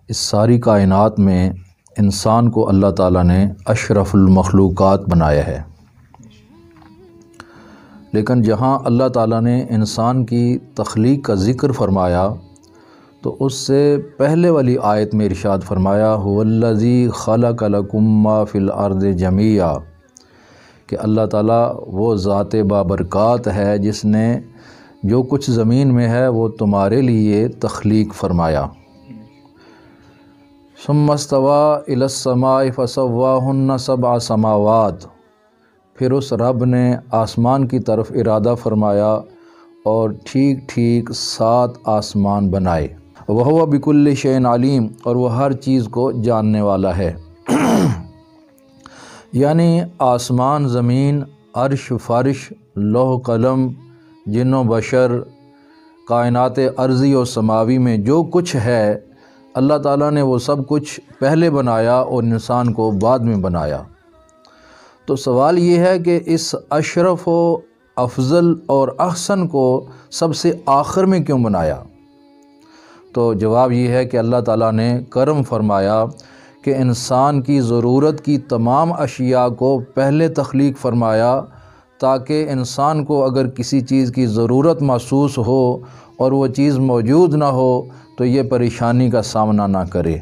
اس ساری کائنات میں انسان کو اللہ تعالیٰ نے اشرف المخلوقات بنایا ہے، لیکن جہاں اللہ تعالیٰ نے انسان کی تخلیق کا ذکر فرمایا تو اس سے پہلے والی آیت میں ارشاد فرمایا هو الذی خلق لکم ما فی الارض جمیعا، کہ اللہ تعالیٰ وہ ذات بابرکات ہے جس نے جو کچھ زمین میں ہے وہ تمہارے لیے تخلیق فرمایا۔ ثم استوى الی السماء فسواہن سبع سماوات، پھر اس رب نے آسمان کی طرف ارادہ فرمایا اور ٹھیک ٹھیک 7 آسمان بنائے۔ وَهُوَ بِكُلِّ شَيْءٍ عَلِيمٌ، اور وہ ہر چیز کو جاننے والا ہے۔ یعنی آسمان، زمین، عرش، فرش، لوح قلم، جن و بشر، کائنات ارضی و سماوی میں جو کچھ ہے اللہ تعالیٰ نے وہ سب کچھ پہلے بنایا اور انسان کو بعد میں بنایا۔ تو سوال یہ ہے کہ اس اشرف و افضل اور احسن کو سب سے آخر میں کیوں بنایا؟ تو جواب یہ ہے کہ اللہ تعالیٰ نے کرم فرمایا کہ انسان کی ضرورت کی تمام اشیاء کو پہلے تخلیق فرمایا، تاکہ انسان کو اگر کسی چیز کی ضرورت محسوس ہو اور وہ چیز موجود نہ ہو تو یہ پریشانی کا سامنا نہ کرے۔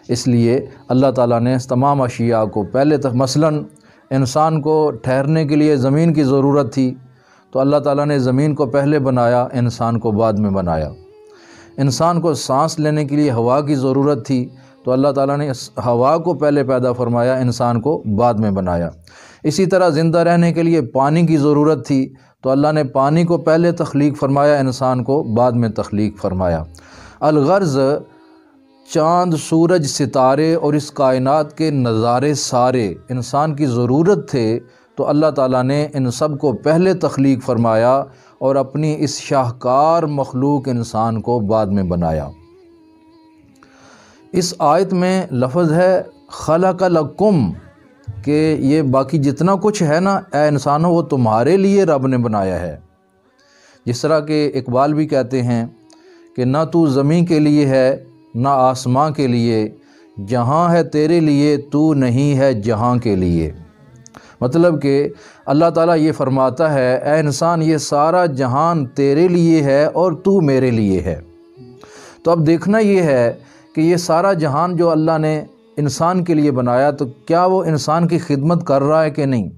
اس لیے اللہ تعالیٰ نے اس تمام اشیاء کو پہلے تک، مثلاً انسان کو ٹھہرنے کے لیے زمین کی ضرورت تھی تو اللہ تعالیٰ نے زمین کو پہلے بنایا، انسان کو بعد میں بنایا۔ انسان کو سانس لینے کے لیے ہوا کی ضرورت تھی تو اللہ تعالیٰ نے اس ہوا کو پہلے پیدا فرمایا، انسان کو بعد میں بنایا۔ اسی طرح زندہ رہنے کے لیے پانی کی ضرورت تھی تو اللہ نے پانی کو پہلے تخلیق فرمایا، انسان کو بعد میں تخلیق فرمایا۔ الغرض چاند، سورج، ستارے اور اس کائنات کے نظارے سارے انسان کی ضرورت تھے تو اللہ تعالیٰ نے ان سب کو پہلے تخلیق فرمایا اور اپنی اس شاہکار مخلوق انسان کو بعد میں بنایا۔ اس آیت میں لفظ ہے خلق لکم، کہ یہ باقی جتنا کچھ ہے نا اے انسانوں وہ تمہارے لیے رب نے بنایا ہے۔ جس طرح کہ اقبال بھی کہتے ہیں کہ نہ تو زمین کے لیے ہے نہ آسماں کے لیے، جہاں ہے تیرے لیے تو نہیں ہے جہاں کے لیے۔ مطلب کہ اللہ تعالیٰ یہ فرماتا ہے اے انسان یہ سارا جہان تیرے لیے ہے اور تو میرے لیے ہے۔ تو اب دیکھنا یہ ہے کہ یہ سارا جہان جو اللہ نے انسان کے لیے بنایا تو کیا وہ انسان کی خدمت کر رہا ہے کہ نہیں؟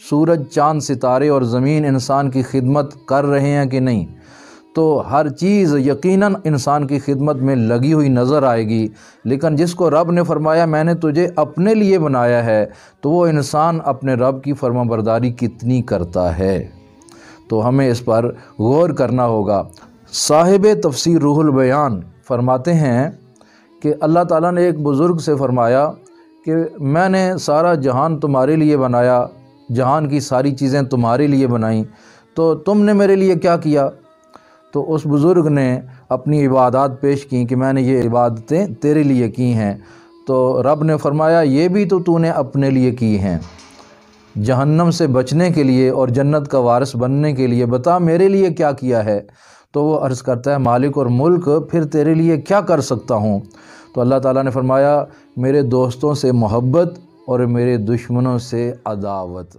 سورج، چاند، ستارے اور زمین انسان کی خدمت کر رہے ہیں کہ نہیں؟ تو ہر چیز یقیناً انسان کی خدمت میں لگی ہوئی نظر آئے گی، لیکن جس کو رب نے فرمایا میں نے تجھے اپنے لیے بنایا ہے تو وہ انسان اپنے رب کی فرما برداری کتنی کرتا ہے، تو ہمیں اس پر غور کرنا ہوگا۔ صاحب تفسیر روح البیان فرماتے ہیں کہ اللہ تعالیٰ نے ایک بزرگ سے فرمایا کہ میں نے سارا جہان تمہارے لیے بنایا، جہان کی ساری چیزیں تمہارے لیے بنائیں، تو تم نے میرے لیے کیا کیا؟ تو اس بزرگ نے اپنی عبادات پیش کیں کہ میں نے یہ عبادتیں تیرے لیے کی ہیں۔ تو رب نے فرمایا یہ بھی تو نے اپنے لیے کی ہیں، جہنم سے بچنے کے لیے اور جنت کا وارث بننے کے لیے، بتا میرے لیے کیا کیا ہے؟ تو وہ عرض کرتا ہے مالک اور ملک پھر تیرے لیے کیا کر سکتا ہوں؟ تو اللہ تعالیٰ نے فرمایا میرے دوستوں سے محبت اور میرے دشمنوں سے عداوت۔